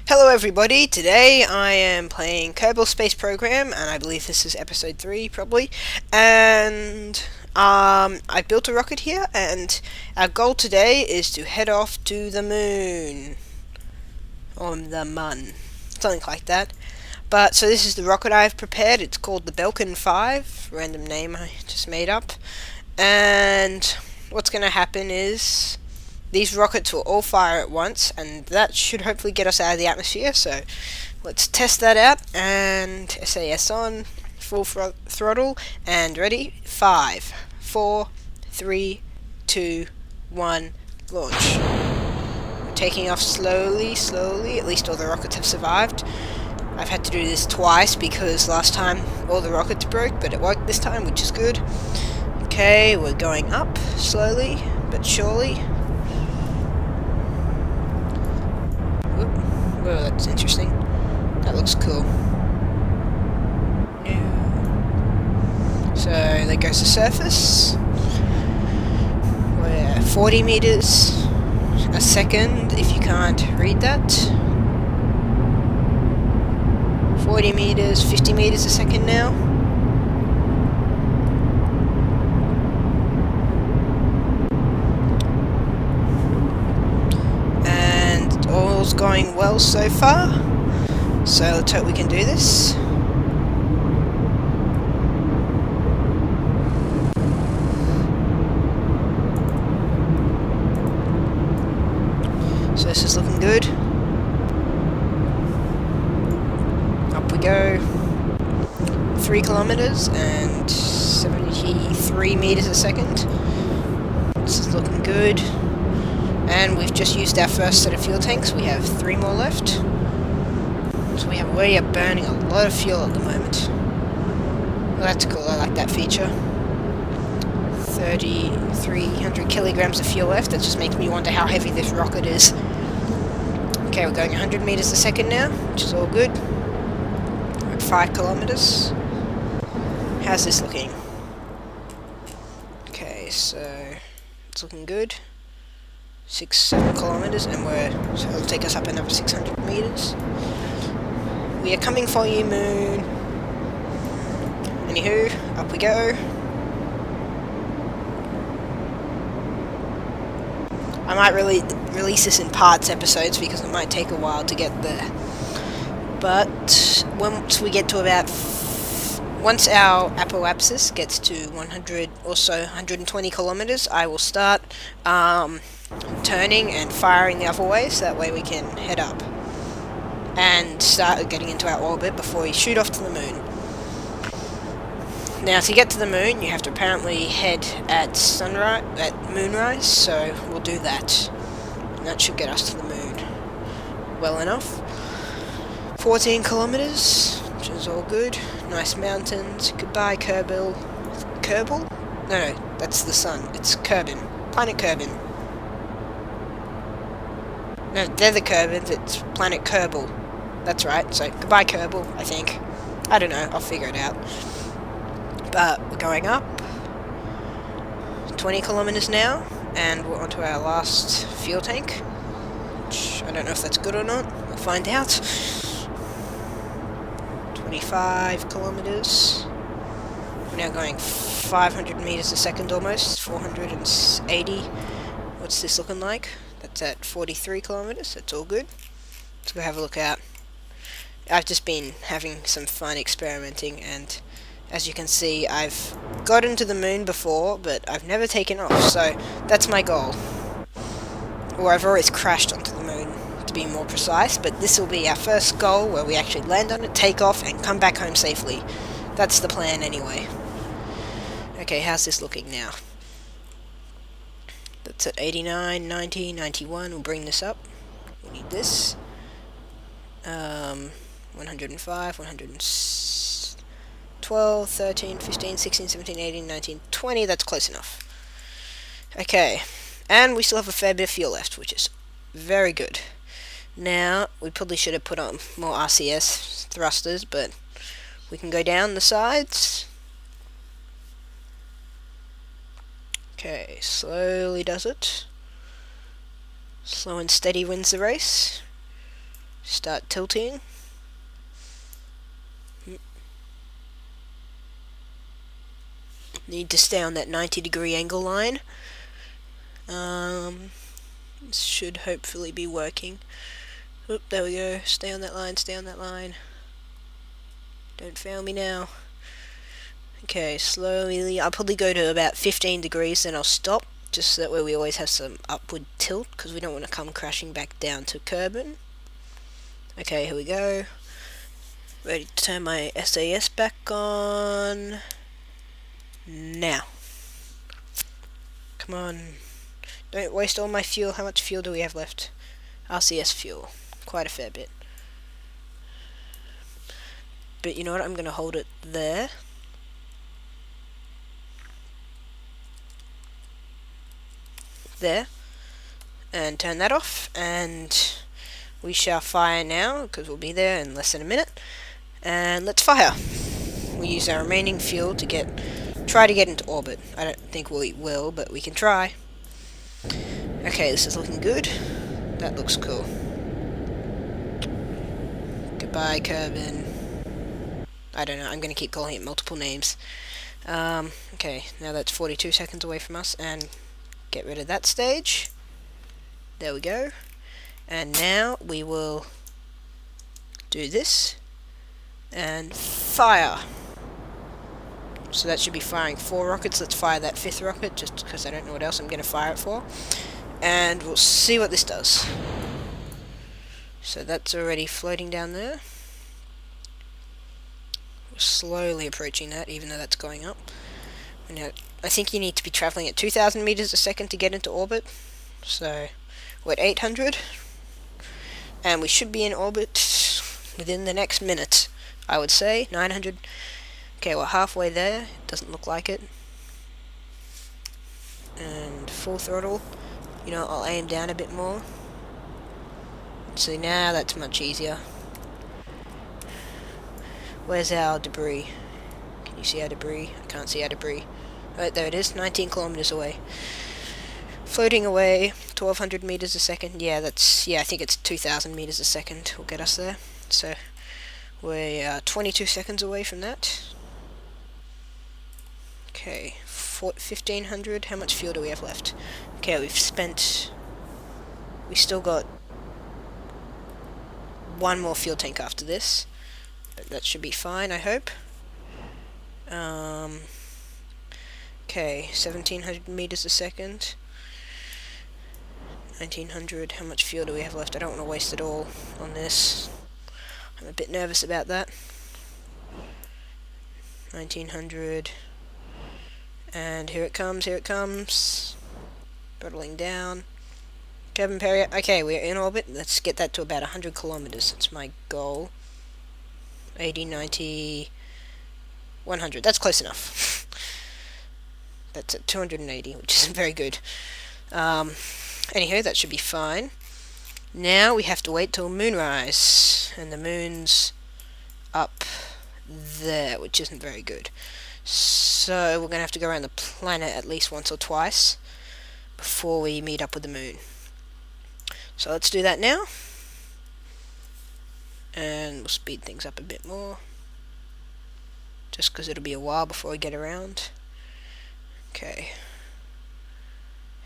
Hello everybody, today I am playing Kerbal Space Program, and I believe this is episode 3, probably, and I built a rocket here, and our goal today is to head off to the moon, or the mun, something like that. But, so this is the rocket I've prepared. It's called the Belkin 5, random name I just made up, and what's going to happen is these rockets will all fire at once, and that should hopefully get us out of the atmosphere. So let's test that out, and SAS on, full throttle, and ready. 5, 4, 3, 2, 1, launch. We're taking off slowly, at least all the rockets have survived. I've had to do this twice because last time all the rockets broke, but it worked this time, which is good. Okay, we're going up, slowly but surely. Whoa, that's interesting. That looks cool. So there goes the surface. We're 40 meters a second, if you can't read that. 40 meters, 50 meters a second now. And all's going well so far. So let's hope we can do this. So this is looking good. Up we go. 3 kilometers and 73 meters a second. This is looking good. And we've just used our first set of fuel tanks. We have 3 more left. So we are burning a lot of fuel at the moment. Well, that's cool. I like that feature. 300 kilograms of fuel left. That just makes me wonder how heavy this rocket is. Okay, we're going 100 meters a second now, which is all good. We're at 5 kilometers. How's this looking? Okay, so it's looking good. 7 kilometers, and so it'll take us up another 600 meters. We are coming for you, moon. Anywho, up we go. I might really release this in parts episodes because it might take a while to get there. But once we get to once our apoapsis gets to 100 or so, 120 kilometers, I will start turning and firing the other way, so that way we can head up and start getting into our orbit before we shoot off to the moon. Now, to get to the moon, you have to apparently head at moonrise, so we'll do that. And that should get us to the moon well enough. 14 kilometers, which is all good. Nice mountains. Goodbye, Kerbal. Kerbal? No, that's the sun. It's Kerbin. Planet Kerbin. No, they're the Kerbins. It's Planet Kerbal. That's right. So, goodbye, Kerbal, I think. I don't know. I'll figure it out. But we're going up. 20 kilometers now. And we're onto our last fuel tank. Which I don't know if that's good or not. We'll find out. 25 kilometers. We're now going 500 meters a second almost. 480. What's this looking like? That's at 43 kilometers. That's all good. Let's go have a look out. I've just been having some fun experimenting, and as you can see, I've gotten to the moon before, but I've never taken off, so that's my goal. Or I've always crashed onto the moon, to be more precise, but this will be our first goal where we actually land on it, take off, and come back home safely. That's the plan anyway. Okay, how's this looking now? That's at 89, 90, 91. We'll bring this up. We need this. 105, 112, 13, 15, 16, 17, 18, 19, 20. That's close enough. Okay. And we still have a fair bit of fuel left, which is very good. Now, we probably should have put on more RCS thrusters, but we can go down the sides. Okay, slowly does it. Slow and steady wins the race. Start tilting. Need to stay on that 90-degree angle line. This should hopefully be working. Oop, there we go. Stay on that line, stay on that line. Don't fail me now. Okay, slowly. I'll probably go to about 15 degrees, then I'll stop. Just so that way we always have some upward tilt, because we don't want to come crashing back down to Kerbal. Okay, here we go. Ready to turn my SAS back on. Now. Come on. Don't waste all my fuel. How much fuel do we have left? RCS fuel. Quite a fair bit. But you know what? I'm going to hold it there. There. And turn that off. And we shall fire now, because we'll be there in less than a minute. And let's fire. We use our remaining fuel to try to get into orbit. I don't think we will, but we can try. Okay, this is looking good. That looks cool. Goodbye, Kerbal. I don't know, I'm going to keep calling it multiple names. Okay, now that's 42 seconds away from us, and get rid of that stage. There we go. And now we will do this, and fire. So that should be firing 4 rockets. Let's fire that 5th rocket, just because I don't know what else I'm going to fire it for. And we'll see what this does. So that's already floating down there. We're slowly approaching that, even though that's going up. Now, I think you need to be traveling at 2,000 meters a second to get into orbit. So we're at 800. And we should be in orbit within the next minute, I would say. 900. Okay, we're halfway there. Doesn't look like it. And full throttle. You know, I'll aim down a bit more. See, now that's much easier. Where's our debris? Can you see our debris? I can't see our debris. Oh, there it is, 19 kilometers away. Floating away, 1,200 meters a second. Yeah, I think it's 2,000 meters a second will get us there. So, we're 22 seconds away from that. Okay, 1,500. How much fuel do we have left? Okay, we still got one more fuel tank after this. But that should be fine, I hope. Okay, 1,700 meters a second. 1,900. How much fuel do we have left? I don't want to waste it all on this. I'm a bit nervous about that. 1,900. And here it comes, here it comes. Throttling down. Kerbal Perry. Okay, we're in orbit. Let's get that to about 100 kilometers. That's my goal. 80, 90, 100. That's close enough. That's at 280, which isn't very good. Anyhow, that should be fine. Now we have to wait till moonrise. And the moon's up there, which isn't very good. So we're going to have to go around the planet at least once or twice before we meet up with the moon. So let's do that now. And we'll speed things up a bit more. Just because it'll be a while before we get around. Okay.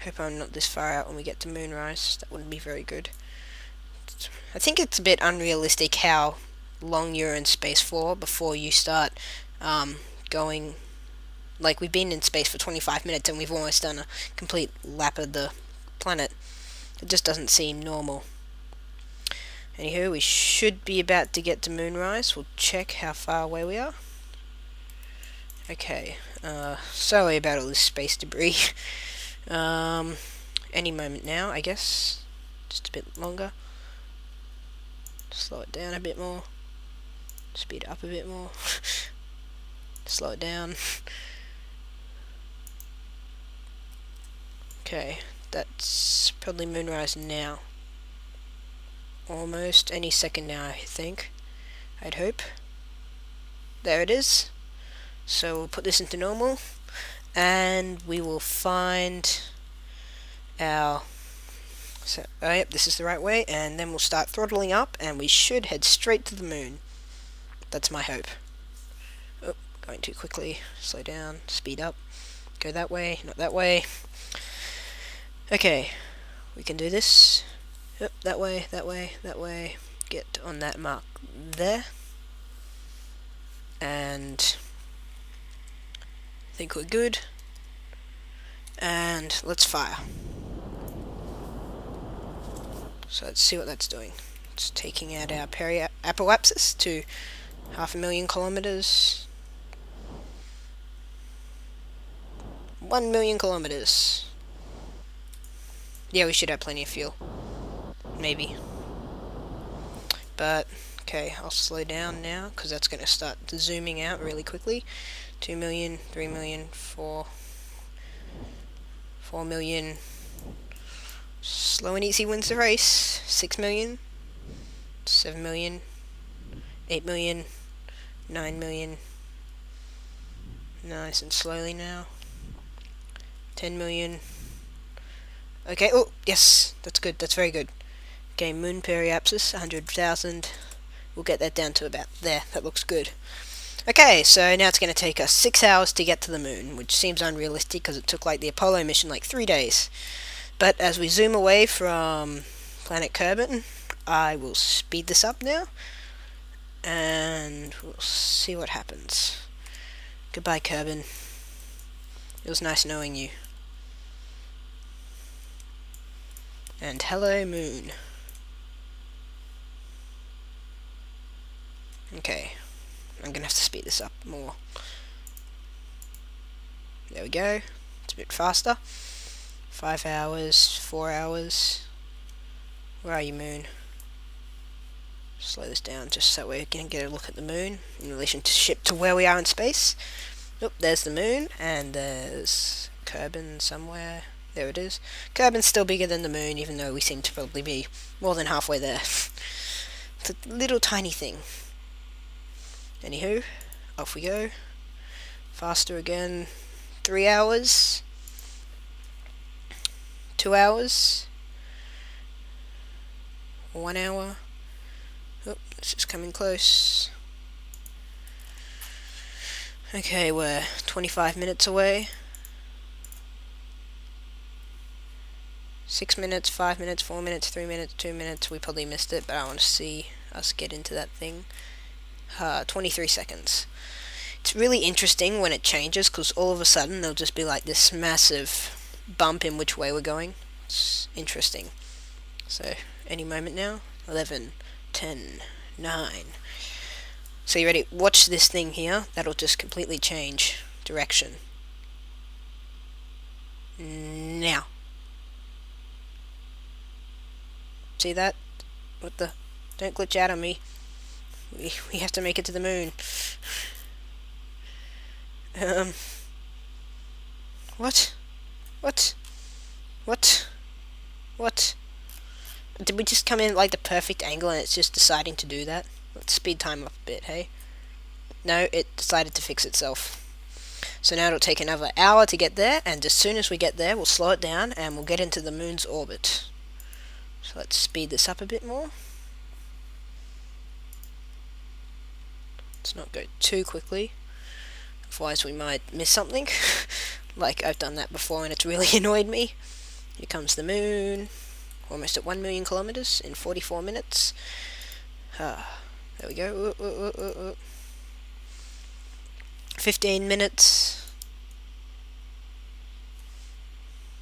Hope I'm not this far out when we get to moonrise. That wouldn't be very good. I think it's a bit unrealistic how long you're in space for before you start going. Like, we've been in space for 25 minutes and we've almost done a complete lap of the planet. It just doesn't seem normal. Anywho, we should be about to get to moonrise. We'll check how far away we are. Okay, sorry about all this space debris. Any moment now, I guess. Just a bit longer. Slow it down a bit more. Speed it up a bit more. Slow it down. Okay, that's probably moonrise now. Almost any second now, I think. I'd hope. There it is. So we'll put this into normal, and we will find our So, yep, this is the right way, and then we'll start throttling up, and we should head straight to the moon. That's my hope. Oh, going too quickly. Slow down, speed up. Go that way, not that way. Okay, we can do this. Yep, that way, that way, that way. Get on that mark there. And I think we're good. And let's fire. So let's see what that's doing. It's taking out our apoapsis to 500,000 kilometers. 1,000,000 kilometers. Yeah, we should have plenty of fuel. Maybe. But, okay, I'll slow down now, because that's going to start zooming out really quickly. 2 million, 3 million, 4 million. Slow and easy wins the race. 6 million, 7 million, 8 million, 9 million. Nice and slowly now. 10 million. Okay, oh, yes, that's good, that's very good. Okay, moon periapsis, 100,000. We'll get that down to about there, that looks good. Okay, so now it's going to take us 6 hours to get to the moon, which seems unrealistic because it took like the Apollo mission like 3 days. But as we zoom away from planet Kerbal, I will speed this up now, and we'll see what happens. Goodbye, Kerbal. It was nice knowing you. And hello, moon. Okay, I'm gonna have to speed this up more. There we go. It's a bit faster. 5 hours, 4 hours. Where are you, moon? Slow this down just so we can get a look at the moon in relationship to where we are in space. Oop, there's the moon, and there's Kerbal somewhere. There it is. Kerbal's still bigger than the moon, even though we seem to probably be more than halfway there. It's a little tiny thing. Anywho, off we go. Faster again. 3 hours. 2 hours. 1 hour. Oh, this is coming close. Okay, we're 25 minutes away. 6 minutes, 5 minutes, 4 minutes, 3 minutes, 2 minutes. We probably missed it, but I want to see us get into that thing. 23 seconds. It's really interesting when it changes, because all of a sudden there'll just be like this massive bump in which way we're going. It's interesting. So, any moment now. 11, 10, 9. So you ready? Watch this thing here. That'll just completely change direction. Now. See that? What the? Don't glitch out on me. We have to make it to the moon. What? What? What? What? Did we just come in at like the perfect angle and it's just deciding to do that? Let's speed time up a bit, hey? No, it decided to fix itself. So now it'll take another hour to get there, and as soon as we get there, we'll slow it down and we'll get into the moon's orbit. So let's speed this up a bit more. Let's not go too quickly, otherwise we might miss something. Like I've done that before and it's really annoyed me. Here comes the moon. Almost at 1 million kilometers in 44 minutes. There we go. 15 minutes.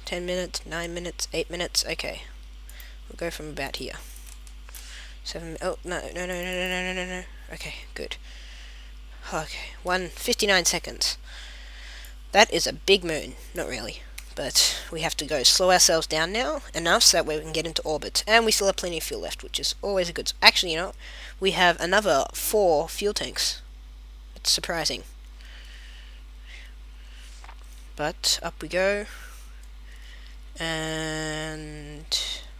10 minutes, 9 minutes, 8 minutes. Okay. We'll go from about here. 7. Oh, no. Okay, good. Okay, 59 seconds. That is a big moon. Not really. But we have to go slow ourselves down now, enough so that way we can get into orbit. And we still have plenty of fuel left, which is always a good... Actually, you know, we have another 4 fuel tanks. It's surprising. But up we go. And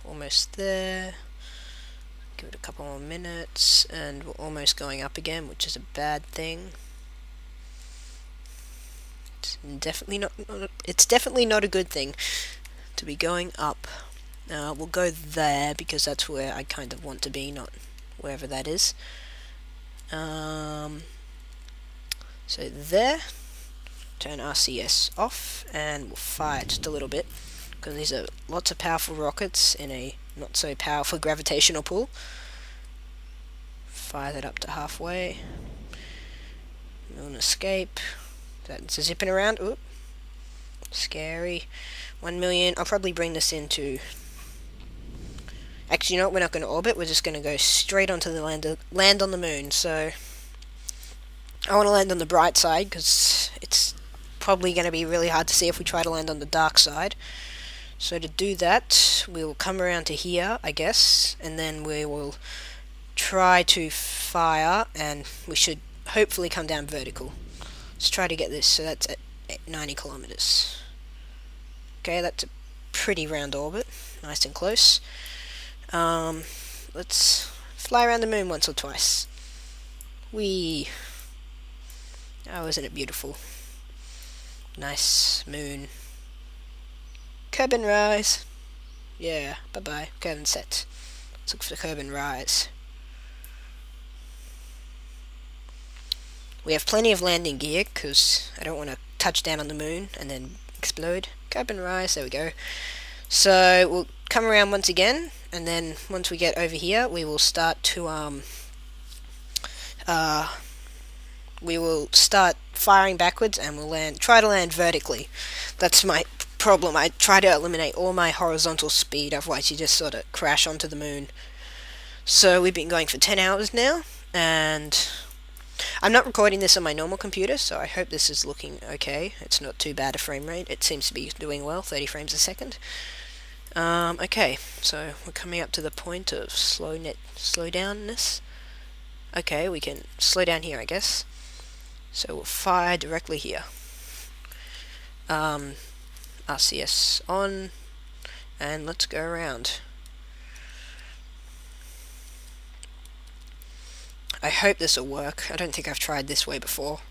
almost there. Give it a couple more minutes, and we're almost going up again, which is a bad thing. It's definitely not a good thing to be going up. We'll go there because that's where I kind of want to be, not wherever that is. So there, turn RCS off, and we'll fire just a little bit, because these are lots of powerful rockets in a not so powerful gravitational pull. Fire that up to halfway. Moon escape. That's zipping around. Oop. Scary. 1 million. I'll probably bring this into... Actually, you know what? We're not going to orbit. We're just going to go straight onto the land on the moon. So I want to land on the bright side, because it's probably going to be really hard to see if we try to land on the dark side. So to do that, we'll come around to here, I guess, and then we will try to fire, and we should hopefully come down vertical. Let's try to get this. So that's at 90 kilometers. Okay, that's a pretty round orbit, nice and close. Let's fly around the moon once or twice. Whee! Oh, isn't it beautiful? Nice moon. Kerbal rise. Yeah, bye-bye. Kerbal set. Let's look for the Kerbal rise. We have plenty of landing gear, because I don't want to touch down on the moon and then explode. Kerbal rise, there we go. So we'll come around once again, and then once we get over here, we will start to we will start firing backwards, and we'll try to land vertically. That's my problem. I try to eliminate all my horizontal speed, otherwise you just sort of crash onto the moon. So we've been going for 10 hours now, and I'm not recording this on my normal computer, so I hope this is looking okay. It's not too bad a frame rate. It seems to be doing well, 30 frames a second. Okay, so we're coming up to the point of slowdownness. Okay, we can slow down here, I guess. So we'll fire directly here. RCS on, and let's go around. I hope this will work. I don't think I've tried this way before.